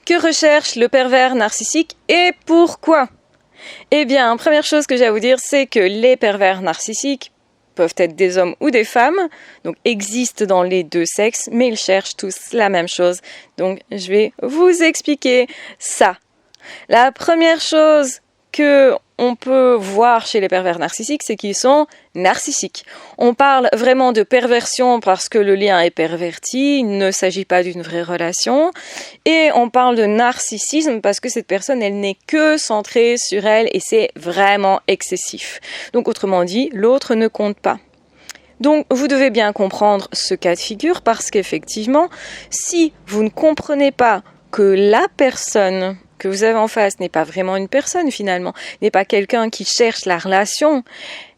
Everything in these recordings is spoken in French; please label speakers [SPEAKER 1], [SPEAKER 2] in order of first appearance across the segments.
[SPEAKER 1] Que recherche le pervers narcissique et pourquoi ? Eh bien, première chose que j'ai à vous dire, c'est que les pervers narcissiques peuvent être des hommes ou des femmes, donc existent dans les deux sexes, mais ils cherchent tous la même chose. Donc, je vais vous expliquer ça. La première chose que on peut voir chez les pervers narcissiques, c'est qu'ils sont narcissiques. On parle vraiment de perversion parce que le lien est perverti, il ne s'agit pas d'une vraie relation. Et on parle de narcissisme parce que cette personne, elle n'est que centrée sur elle et c'est vraiment excessif. Donc autrement dit, l'autre ne compte pas. Donc vous devez bien comprendre ce cas de figure parce qu'effectivement, si vous ne comprenez pas que la personne que vous avez en face n'est pas vraiment une personne finalement, n'est pas quelqu'un qui cherche la relation,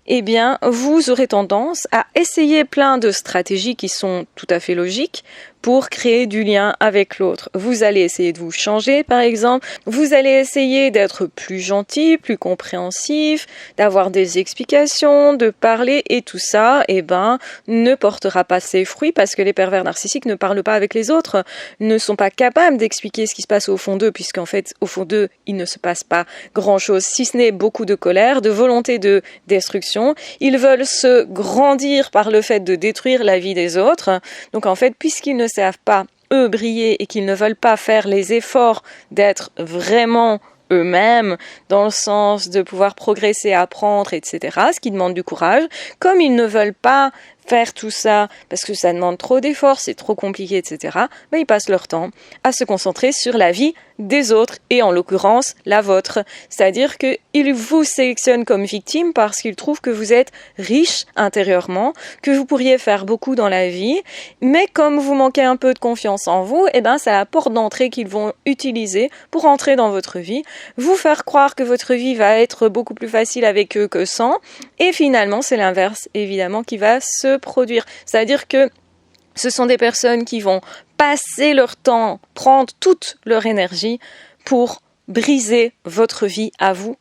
[SPEAKER 1] eh bien, vous aurez tendance à essayer plein de stratégies qui sont tout à fait logiques pour créer du lien avec l'autre. Vous allez essayer de vous changer, par exemple. Vous allez essayer d'être plus gentil, plus compréhensif, d'avoir des explications, de parler, et tout ça, ne portera pas ses fruits parce que les pervers narcissiques ne parlent pas avec les autres, ne sont pas capables d'expliquer ce qui se passe au fond d'eux, puisqu'en fait, au fond d'eux, il ne se passe pas grand-chose, si ce n'est beaucoup de colère, de volonté de destruction. Ils veulent se grandir par le fait de détruire la vie des autres. Donc en fait, puisqu'ils ne savent pas, eux, briller et qu'ils ne veulent pas faire les efforts d'être vraiment eux-mêmes, dans le sens de pouvoir progresser, apprendre, etc., ce qui demande du courage, comme ils ne veulent pas faire tout ça parce que ça demande trop d'efforts, c'est trop compliqué, etc., ils passent leur temps à se concentrer sur la vie des autres et en l'occurrence la vôtre. C'est-à-dire qu'ils vous sélectionnent comme victime parce qu'ils trouvent que vous êtes riche intérieurement, que vous pourriez faire beaucoup dans la vie, mais comme vous manquez un peu de confiance en vous, c'est la porte d'entrée qu'ils vont utiliser pour entrer dans votre vie, vous faire croire que votre vie va être beaucoup plus facile avec eux que sans, et finalement c'est l'inverse évidemment qui va se produire. C'est-à-dire que ce sont des personnes qui vont passer leur temps, prendre toute leur énergie pour briser votre vie à vous.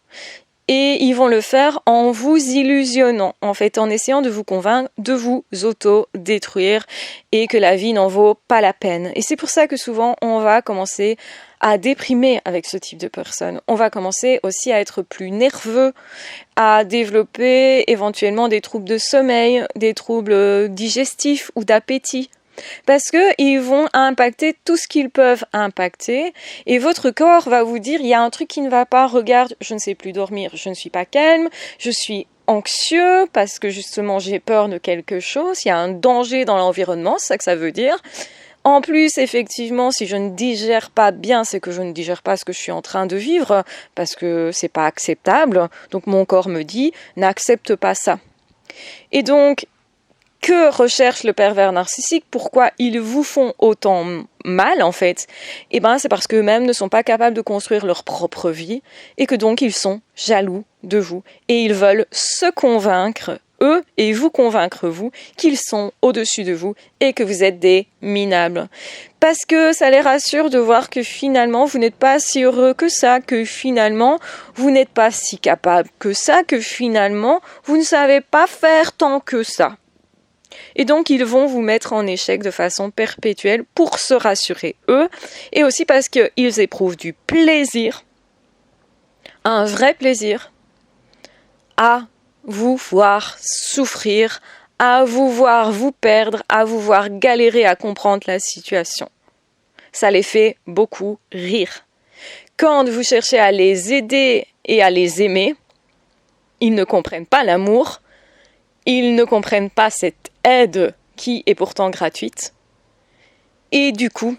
[SPEAKER 1] Et ils vont le faire en vous illusionnant, en fait, en essayant de vous convaincre de vous auto-détruire et que la vie n'en vaut pas la peine. Et c'est pour ça que souvent, on va commencer à déprimer avec ce type de personnes. On va commencer aussi à être plus nerveux, à développer éventuellement des troubles de sommeil, des troubles digestifs ou d'appétit. Parce que ils vont impacter tout ce qu'ils peuvent impacter et votre corps va vous dire il y a un truc qui ne va pas, regarde, je ne sais plus dormir, je ne suis pas calme, je suis anxieux parce que justement j'ai peur de quelque chose, il y a un danger dans l'environnement, c'est ça que ça veut dire. En plus, effectivement, si je ne digère pas bien, c'est que je ne digère pas ce que je suis en train de vivre parce que c'est pas acceptable. Donc mon corps me dit n'accepte pas ça. Et donc que recherche le pervers narcissique? Pourquoi ils vous font autant mal, en fait? C'est parce qu'eux-mêmes ne sont pas capables de construire leur propre vie et que donc ils sont jaloux de vous. Et ils veulent se convaincre, eux, et vous convaincre, vous, qu'ils sont au-dessus de vous et que vous êtes des minables. Parce que ça les rassure de voir que finalement, vous n'êtes pas si heureux que ça, que finalement, vous n'êtes pas si capable que ça, que finalement, vous ne savez pas faire tant que ça. Et donc, ils vont vous mettre en échec de façon perpétuelle pour se rassurer, eux, et aussi parce qu'ils éprouvent du plaisir, un vrai plaisir, à vous voir souffrir, à vous voir vous perdre, à vous voir galérer à comprendre la situation. Ça les fait beaucoup rire. Quand vous cherchez à les aider et à les aimer, ils ne comprennent pas l'amour, ils ne comprennent pas cette aide qui est pourtant gratuite. Et du coup,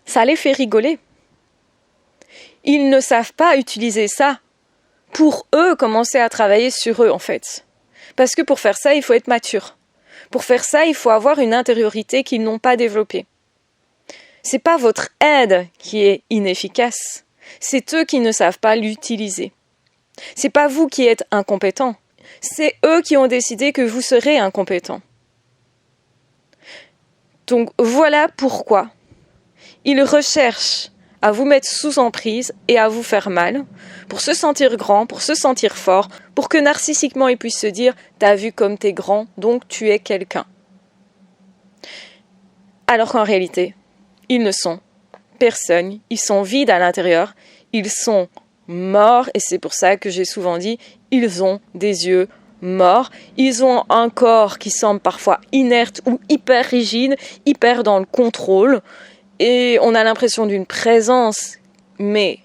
[SPEAKER 1] ça les fait rigoler. Ils ne savent pas utiliser ça pour eux commencer à travailler sur eux en fait. Parce que pour faire ça, il faut être mature. Pour faire ça, il faut avoir une intériorité qu'ils n'ont pas développée. C'est pas votre aide qui est inefficace. C'est eux qui ne savent pas l'utiliser. C'est pas vous qui êtes incompétent. C'est eux qui ont décidé que vous serez incompétent. Donc voilà pourquoi ils recherchent à vous mettre sous emprise et à vous faire mal, pour se sentir grand, pour se sentir fort, pour que narcissiquement ils puissent se dire « t'as vu comme t'es grand, donc tu es quelqu'un ». Alors qu'en réalité, ils ne sont personne, ils sont vides à l'intérieur, ils sont morts, et c'est pour ça que j'ai souvent dit, ils ont des yeux morts, ils ont un corps qui semble parfois inerte ou hyper rigide, hyper dans le contrôle, et on a l'impression d'une présence, mais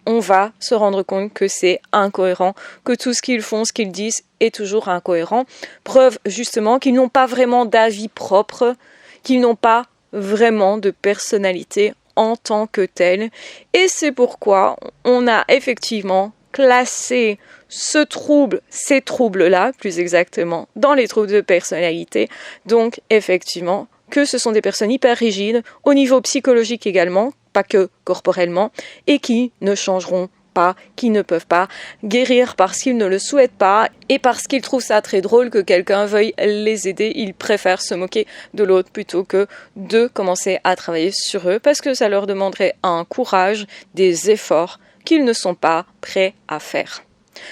[SPEAKER 1] on va se rendre compte que c'est incohérent, que tout ce qu'ils font, ce qu'ils disent est toujours incohérent. Preuve justement qu'ils n'ont pas vraiment d'avis propre, qu'ils n'ont pas vraiment de personnalité en tant que telle. Et c'est pourquoi on a effectivement classé ces troubles-là, plus exactement, dans les troubles de personnalité. Donc effectivement, que ce sont des personnes hyper rigides, au niveau psychologique également, pas que corporellement, et qui ne changeront pas, qui ne peuvent pas guérir parce qu'ils ne le souhaitent pas et parce qu'ils trouvent ça très drôle que quelqu'un veuille les aider. Ils préfèrent se moquer de l'autre plutôt que de commencer à travailler sur eux parce que ça leur demanderait un courage, des efforts qu'ils ne sont pas prêts à faire.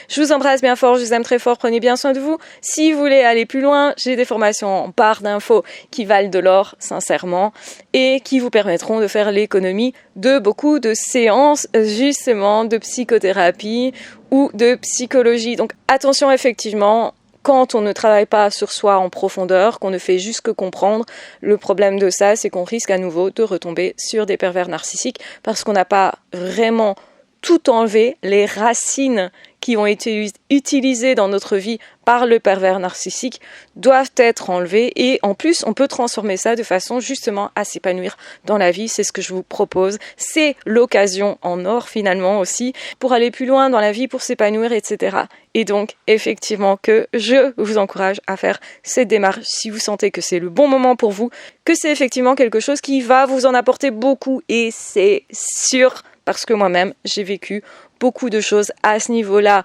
[SPEAKER 1] Je vous embrasse bien fort, je vous aime très fort, prenez bien soin de vous. Si vous voulez aller plus loin, j'ai des formations en barre d'infos qui valent de l'or, sincèrement, et qui vous permettront de faire l'économie de beaucoup de séances, justement, de psychothérapie ou de psychologie. Donc attention, effectivement, quand on ne travaille pas sur soi en profondeur, qu'on ne fait juste que comprendre, le problème de ça, c'est qu'on risque à nouveau de retomber sur des pervers narcissiques parce qu'on n'a pas vraiment tout enlevé, les racines qui ont été utilisées dans notre vie par le pervers narcissique doivent être enlevées et en plus on peut transformer ça de façon justement à s'épanouir dans la vie, c'est ce que je vous propose, c'est l'occasion en or finalement aussi pour aller plus loin dans la vie, pour s'épanouir, etc. Et donc effectivement que je vous encourage à faire cette démarche si vous sentez que c'est le bon moment pour vous, que c'est effectivement quelque chose qui va vous en apporter beaucoup et c'est sûr. Parce que moi-même, j'ai vécu beaucoup de choses à ce niveau-là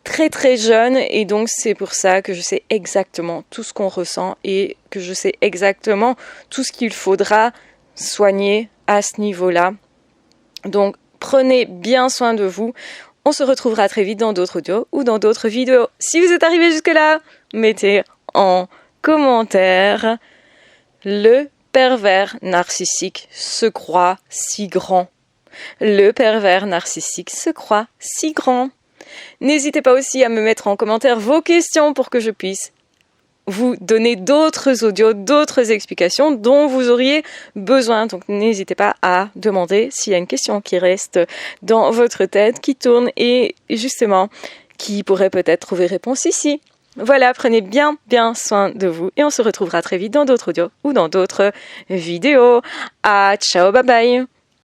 [SPEAKER 1] très très jeune et donc c'est pour ça que je sais exactement tout ce qu'on ressent et que je sais exactement tout ce qu'il faudra soigner à ce niveau-là. Donc prenez bien soin de vous. On se retrouvera très vite dans d'autres audios ou dans d'autres vidéos. Si vous êtes arrivé jusque-là, mettez en commentaire le pervers narcissique se croit si grand. Le pervers narcissique se croit si grand. N'hésitez pas aussi à me mettre en commentaire vos questions pour que je puisse vous donner d'autres audios, d'autres explications dont vous auriez besoin. Donc n'hésitez pas à demander s'il y a une question qui reste dans votre tête, qui tourne et justement qui pourrait peut-être trouver réponse ici. Voilà, prenez bien soin de vous et on se retrouvera très vite dans d'autres audios ou dans d'autres vidéos. Ciao, bye bye.